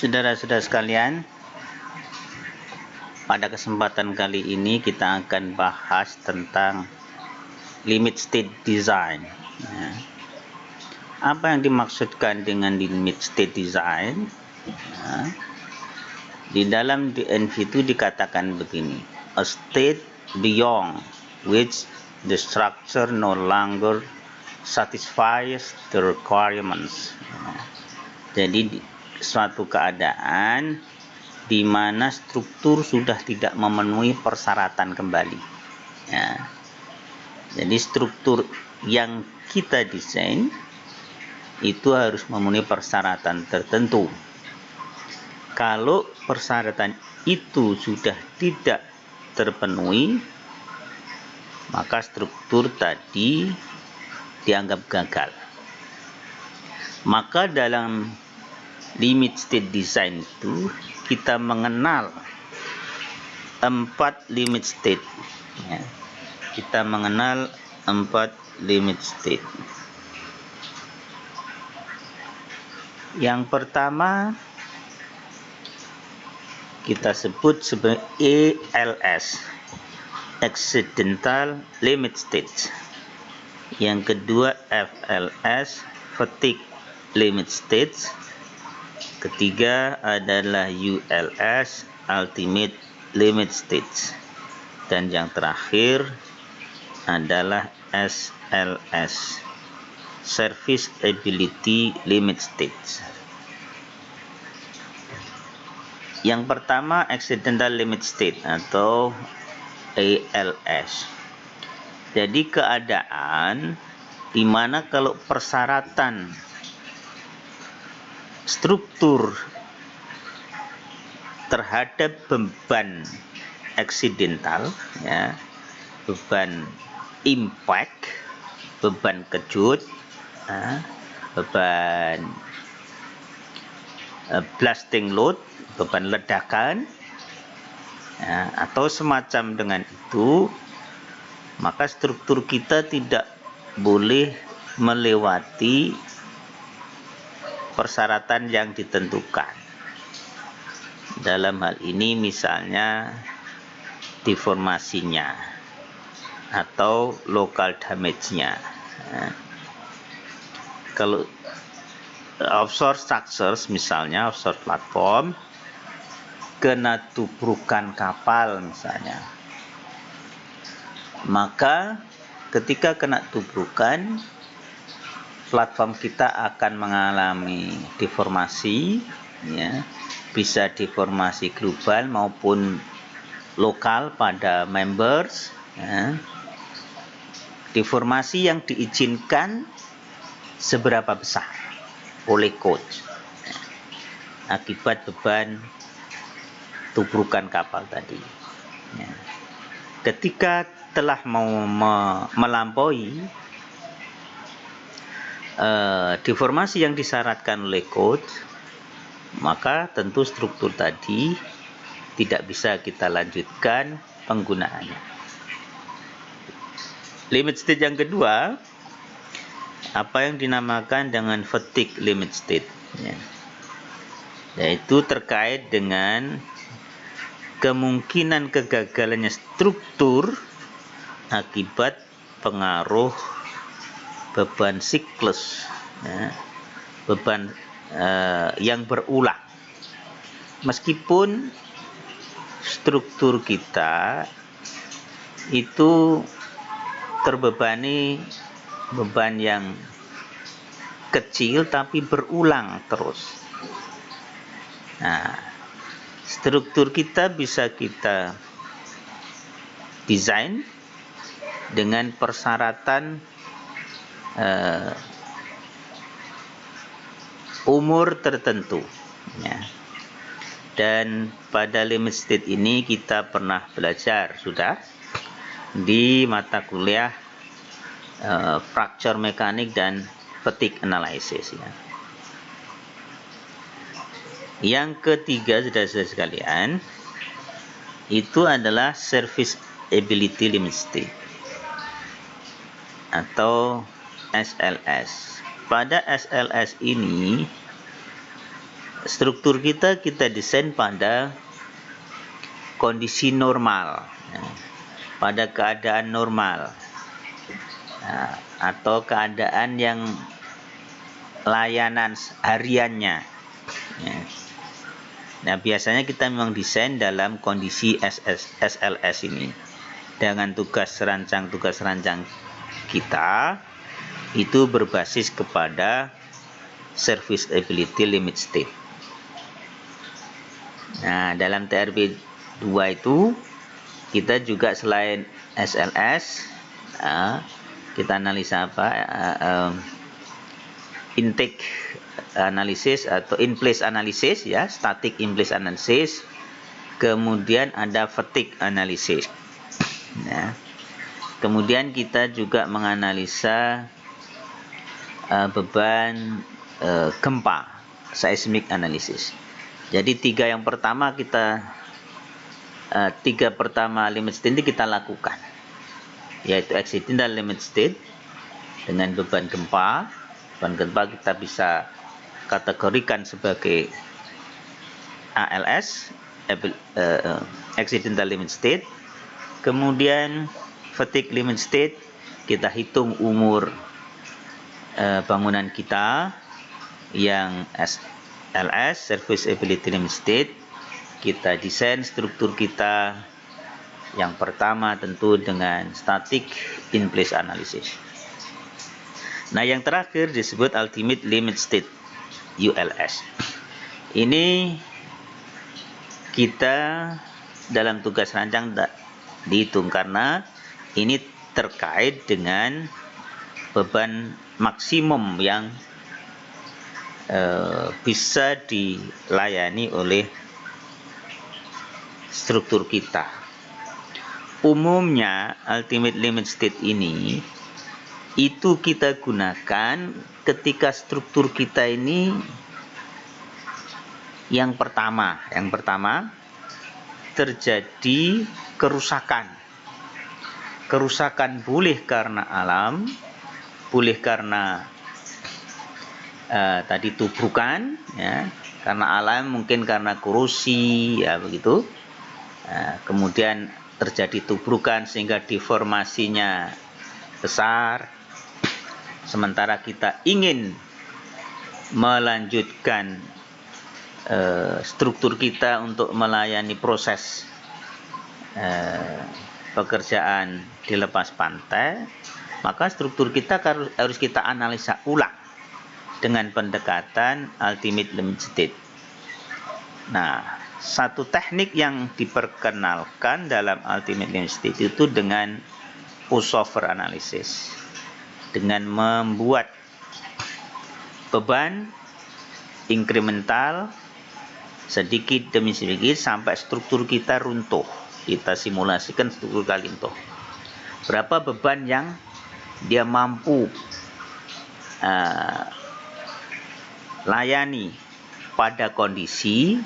Saudara-saudara sekalian, pada kesempatan kali ini kita akan bahas tentang limit state design. Apa yang dimaksudkan dengan limit state design? Di dalam DNV itu dikatakan begini: a state beyond which the structure no longer satisfies the requirements. Jadi suatu keadaan di mana struktur sudah tidak memenuhi persyaratan kembali. Jadi struktur yang kita desain itu harus memenuhi persyaratan tertentu. Kalau persyaratan itu sudah tidak terpenuhi, maka struktur tadi dianggap gagal. Maka dalam limit state design itu kita mengenal 4 limit state. Kita mengenal 4 limit state. Yang pertama kita sebut sebagai ALS, accidental limit state. Yang kedua FLS, fatigue limit state. Ketiga adalah ULS, ultimate limit state. Dan yang terakhir adalah SLS, service ability limit state. Yang pertama accidental limit state atau ALS. Jadi keadaan di mana kalau persyaratan struktur terhadap beban accidental, beban impact, beban kejut, beban blasting load, beban ledakan, atau semacam dengan itu, maka struktur kita tidak boleh melewati persyaratan yang ditentukan. Dalam hal ini misalnya deformasinya atau local damage-nya. Kalau offshore structures, misalnya offshore platform kena tubrukan kapal misalnya, maka ketika kena tubrukan, platform kita akan mengalami deformasi, bisa deformasi global maupun lokal pada members. Deformasi yang diizinkan seberapa besar oleh coach akibat beban tubrukan kapal tadi. Ketika telah mau melampaui deformasi yang disyaratkan oleh code, maka tentu struktur tadi tidak bisa kita lanjutkan penggunaannya. Limit state yang kedua, apa yang dinamakan dengan fatigue limit state, yaitu terkait dengan kemungkinan kegagalannya struktur akibat pengaruh beban siklus, beban yang berulang. Meskipun struktur kita itu terbebani beban yang kecil tapi berulang terus. Struktur kita bisa kita desain dengan persyaratan umur tertentu, dan pada limit state ini kita pernah belajar sudah di mata kuliah fracture mekanik dan fatigue analysis. Yang ketiga, saudara-saudara sekalian, itu adalah service ability limit state atau SLS. Pada SLS ini struktur kita desain pada kondisi normal, ya, pada keadaan normal, ya, atau keadaan yang layanan hariannya, ya. Nah, biasanya kita memang desain dalam kondisi SLS ini dengan tugas rancang kita itu berbasis kepada serviceability limit state. Nah, dalam TRB 2 itu kita juga selain SLS, kita analisa apa? Intake analisis atau in place analysis, ya, static in place analysis. Kemudian ada fatigue analysis. Nah, kemudian kita juga menganalisa beban gempa, seismic analysis. Jadi tiga pertama limit state ini kita lakukan, yaitu accidental limit state dengan beban gempa. Beban gempa kita bisa kategorikan sebagai ALS, accidental limit state. Kemudian fatigue limit state, kita hitung umur bangunan kita yang SLS, serviceability limit state. Kita desain struktur kita yang pertama tentu dengan static in place analysis. Nah, yang terakhir disebut ultimate limit state, ULS. Ini kita dalam tugas rancang dihitung karena ini terkait dengan beban maksimum yang bisa dilayani oleh struktur kita. Umumnya ultimate limit state ini itu kita gunakan ketika struktur kita ini yang pertama terjadi kerusakan. Kerusakan boleh karena alam, boleh karena tadi tubrukan, ya, karena alam mungkin karena korosi, ya begitu. Kemudian terjadi tubrukan sehingga deformasinya besar. Sementara kita ingin melanjutkan struktur kita untuk melayani proses pekerjaan di lepas pantai, maka struktur kita harus kita analisa ulang dengan pendekatan ultimate limit state. Nah, satu teknik yang diperkenalkan dalam ultimate limit state itu dengan pushover analysis, dengan membuat beban inkremental sedikit demi sedikit sampai struktur kita runtuh. Kita simulasikan struktur kita runtuh. Berapa beban yang dia mampu layani pada kondisi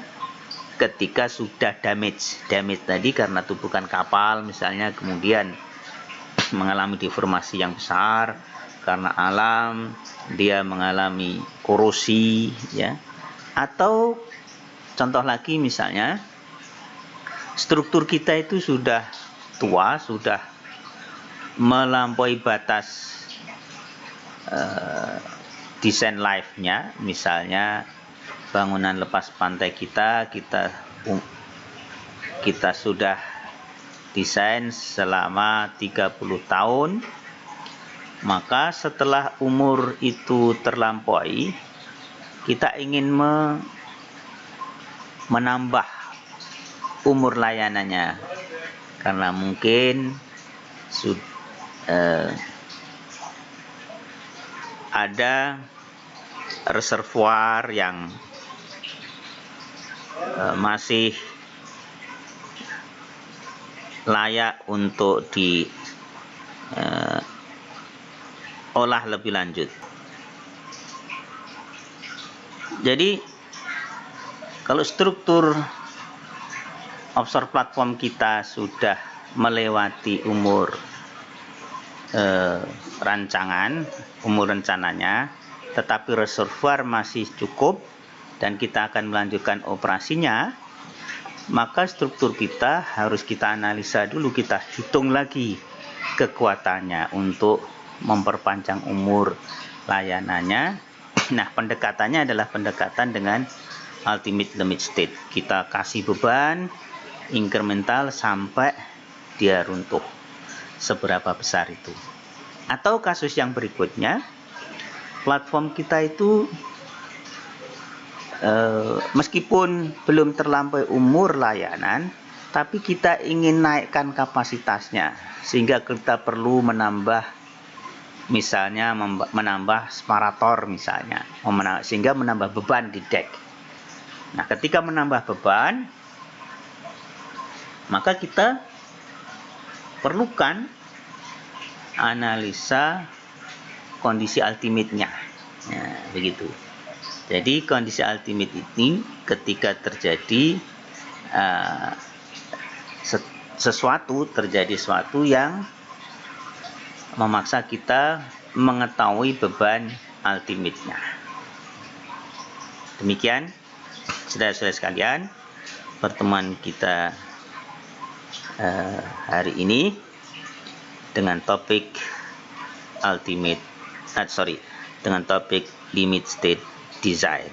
ketika sudah damage tadi karena tumpukan kapal misalnya, kemudian mengalami deformasi yang besar karena alam, dia mengalami korosi, ya. Atau contoh lagi misalnya struktur kita itu sudah tua, sudah melampaui batas desain life-nya, misalnya bangunan lepas pantai kita sudah desain selama 30 tahun, maka setelah umur itu terlampaui, kita ingin menambah umur layanannya karena mungkin ada reservoir yang masih layak untuk diolah lebih lanjut. Jadi kalau struktur offshore platform kita sudah melewati umur umur rencananya, tetapi reservoir masih cukup dan kita akan melanjutkan operasinya, maka struktur kita harus kita analisa dulu, kita hitung lagi kekuatannya untuk memperpanjang umur layanannya. Nah, pendekatannya adalah pendekatan dengan ultimate limit state. Kita kasih beban incremental sampai dia runtuh. Seberapa besar itu? Atau kasus yang berikutnya, platform kita itu meskipun belum terlampaui umur layanan, tapi kita ingin naikkan kapasitasnya, sehingga kita perlu menambah, misalnya menambah separator misalnya, sehingga menambah beban di deck. Nah, ketika menambah beban, maka kita perlukan analisa kondisi ultimate-nya. Nah, begitu. Jadi kondisi ultimate ini ketika terjadi terjadi sesuatu yang memaksa kita mengetahui beban ultimate-nya. Demikian, saudara-saudara sekalian, pertemuan kita hari ini dengan topik dengan topik limit state design.